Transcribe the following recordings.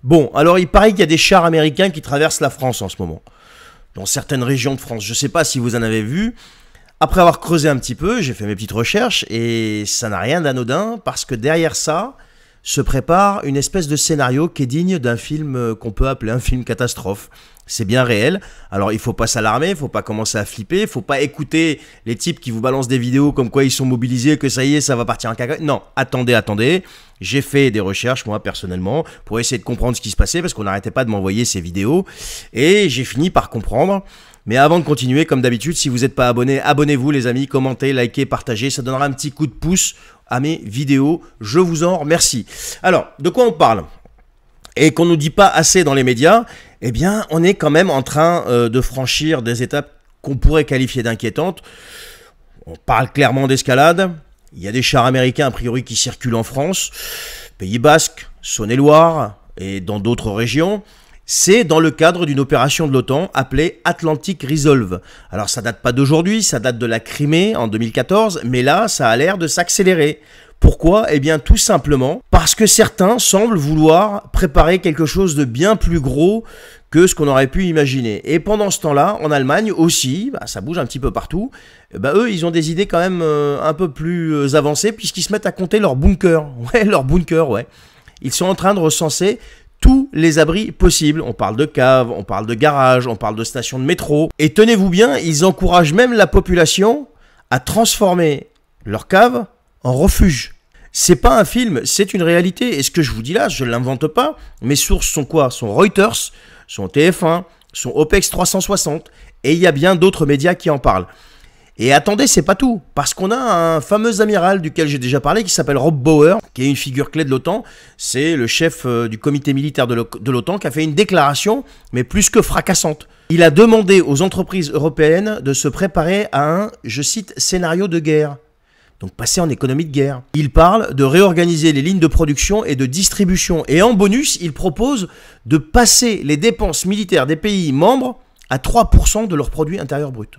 Bon, alors il paraît qu'il y a des chars américains qui traversent la France en ce moment, dans certaines régions de France. Je ne sais pas si vous en avez vu. Après avoir creusé un petit peu, j'ai fait mes petites recherches et ça n'a rien d'anodin parce que derrière ça se prépare une espèce de scénario qui est digne d'un film qu'on peut appeler un film catastrophe. C'est bien réel. Alors il faut pas s'alarmer, il faut pas commencer à flipper, il faut pas écouter les types qui vous balancent des vidéos comme quoi ils sont mobilisés, que ça y est, ça va partir en cacahuète. Non, attendez. J'ai fait des recherches moi personnellement pour essayer de comprendre ce qui se passait parce qu'on n'arrêtait pas de m'envoyer ces vidéos et j'ai fini par comprendre. Mais avant de continuer, comme d'habitude, si vous n'êtes pas abonné, abonnez-vous les amis, commentez, likez, partagez, ça donnera un petit coup de pouce à mes vidéos. Je vous en remercie. Alors, de quoi on parle ? Et qu'on ne nous dit pas assez dans les médias, eh bien, on est quand même en train de franchir des étapes qu'on pourrait qualifier d'inquiétantes. On parle clairement d'escalade. Il y a des chars américains, a priori, qui circulent en France, Pays Basque, Saône-et-Loire et dans d'autres régions. C'est dans le cadre d'une opération de l'OTAN appelée Atlantic Resolve. Alors ça date pas d'aujourd'hui, ça date de la Crimée en 2014, mais là ça a l'air de s'accélérer. Pourquoi ? Eh bien tout simplement parce que certains semblent vouloir préparer quelque chose de bien plus gros que ce qu'on aurait pu imaginer. Et pendant ce temps-là, en Allemagne aussi, ça bouge un petit peu partout, eux ils ont des idées quand même un peu plus avancées puisqu'ils se mettent à compter leurs bunkers. Ouais. Ils sont en train de recenser tous les abris possibles. On parle de caves, on parle de garages, on parle de stations de métro. Et tenez-vous bien, ils encouragent même la population à transformer leurs caves en refuge. C'est pas un film, c'est une réalité. Et ce que je vous dis là, je ne l'invente pas. Mes sources sont quoi ? Sont Reuters, sont TF1, sont OPEX 360. Et il y a bien d'autres médias qui en parlent. Et attendez, c'est pas tout, parce qu'on a un fameux amiral duquel j'ai déjà parlé qui s'appelle Rob Bauer, qui est une figure clé de l'OTAN. C'est le chef du comité militaire de l'OTAN qui a fait une déclaration, mais plus que fracassante. Il a demandé aux entreprises européennes de se préparer à un, je cite, scénario de guerre. Donc passer en économie de guerre. Il parle de réorganiser les lignes de production et de distribution. Et en bonus, il propose de passer les dépenses militaires des pays membres à 3% de leur produit intérieur brut.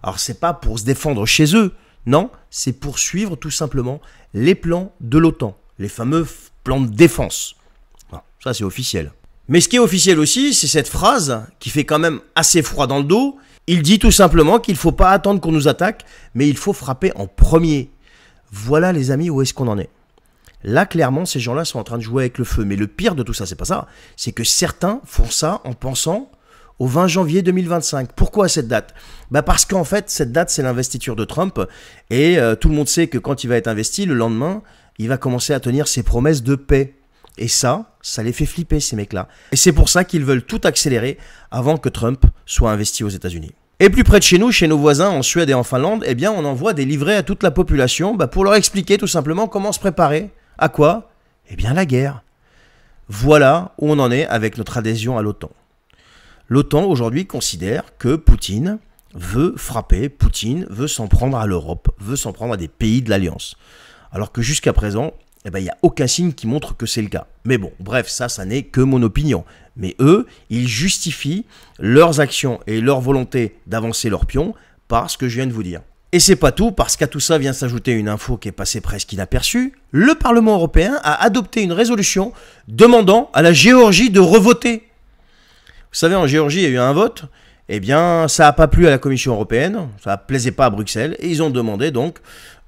Alors c'est pas pour se défendre chez eux, non, c'est pour suivre tout simplement les plans de l'OTAN, les fameux plans de défense. Alors, ça c'est officiel. Mais ce qui est officiel aussi, c'est cette phrase qui fait quand même assez froid dans le dos. Il dit tout simplement qu'il ne faut pas attendre qu'on nous attaque, mais il faut frapper en premier. Voilà les amis, où est-ce qu'on en est ? Là, clairement, ces gens-là sont en train de jouer avec le feu. Mais le pire de tout ça, c'est pas ça. C'est que certains font ça en pensant au 20 janvier 2025. Pourquoi cette date ? Parce qu'en fait, cette date, c'est l'investiture de Trump. Et tout le monde sait que quand il va être investi, le lendemain, il va commencer à tenir ses promesses de paix. Et ça les fait flipper, ces mecs-là. Et c'est pour ça qu'ils veulent tout accélérer avant que Trump soit investi aux États-Unis. Et plus près de chez nous, chez nos voisins, en Suède et en Finlande, eh bien, on envoie des livrets à toute la population pour leur expliquer tout simplement comment se préparer. À quoi ? Eh bien, la guerre. Voilà où on en est avec notre adhésion à l'OTAN. L'OTAN aujourd'hui considère que Poutine veut frapper, Poutine veut s'en prendre à l'Europe, veut s'en prendre à des pays de l'Alliance. Alors que jusqu'à présent, il n'y a aucun signe qui montre que c'est le cas. Mais bon, bref, ça n'est que mon opinion. Mais eux, ils justifient leurs actions et leur volonté d'avancer leur pion par ce que je viens de vous dire. Et c'est pas tout, parce qu'à tout ça vient s'ajouter une info qui est passée presque inaperçue. Le Parlement européen a adopté une résolution demandant à la Géorgie de revoter. Vous savez, en Géorgie, il y a eu un vote. Eh bien, ça n'a pas plu à la Commission européenne, ça ne plaisait pas à Bruxelles, et ils ont demandé donc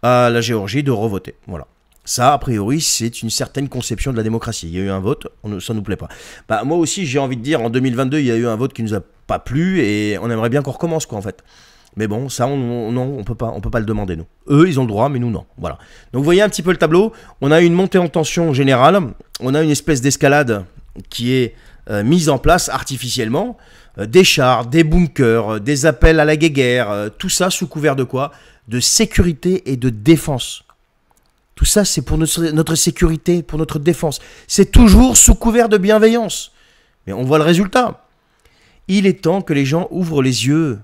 à la Géorgie de revoter. Voilà. Ça, a priori, c'est une certaine conception de la démocratie. Il y a eu un vote, ça ne nous plaît pas. Moi aussi, j'ai envie de dire, en 2022, il y a eu un vote qui ne nous a pas plu, et on aimerait bien qu'on recommence, quoi, en fait. Mais bon, ça, on peut pas le demander, nous. Eux, ils ont le droit, mais nous, non. Voilà. Donc, vous voyez un petit peu le tableau. On a une montée en tension générale. On a une espèce d'escalade qui est mise en place artificiellement. Des chars, des bunkers, des appels à la guéguerre. Tout ça sous couvert de quoi ? De sécurité et de défense. Tout ça, c'est pour notre sécurité, pour notre défense. C'est toujours sous couvert de bienveillance. Mais on voit le résultat. Il est temps que les gens ouvrent les yeux.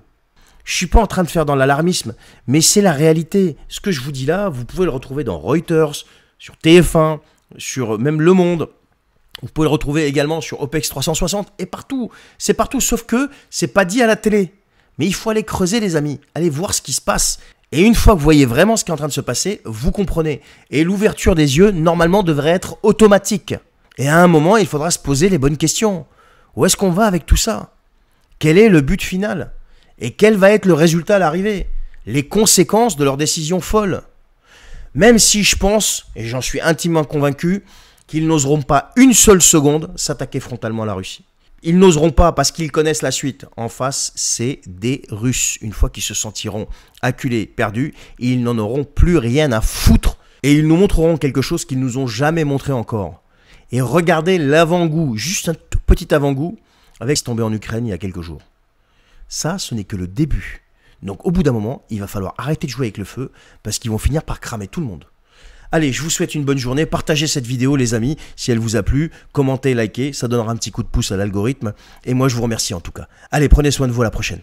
Je ne suis pas en train de faire dans l'alarmisme, mais c'est la réalité. Ce que je vous dis là, vous pouvez le retrouver dans Reuters, sur TF1, sur même Le Monde. Vous pouvez le retrouver également sur OPEX 360 et partout. C'est partout, sauf que c'est pas dit à la télé. Mais il faut aller creuser, les amis. Allez voir ce qui se passe. Et une fois que vous voyez vraiment ce qui est en train de se passer, vous comprenez. Et l'ouverture des yeux, normalement, devrait être automatique. Et à un moment, il faudra se poser les bonnes questions. Où est-ce qu'on va avec tout ça? Quel est le but final? Et quel va être le résultat à l'arrivée? Les conséquences de leurs décisions folles? Même si je pense, et j'en suis intimement convaincu, qu'ils n'oseront pas une seule seconde s'attaquer frontalement à la Russie. Ils n'oseront pas parce qu'ils connaissent la suite. En face, c'est des Russes. Une fois qu'ils se sentiront acculés, perdus, ils n'en auront plus rien à foutre. Et ils nous montreront quelque chose qu'ils nous ont jamais montré encore. Et regardez l'avant-goût, juste un tout petit avant-goût, avec ce qui est tombé en Ukraine il y a quelques jours. Ça, ce n'est que le début. Donc au bout d'un moment, il va falloir arrêter de jouer avec le feu, parce qu'ils vont finir par cramer tout le monde. Allez, je vous souhaite une bonne journée, partagez cette vidéo les amis, si elle vous a plu, commentez, likez, ça donnera un petit coup de pouce à l'algorithme, et moi je vous remercie en tout cas. Allez, prenez soin de vous, à la prochaine.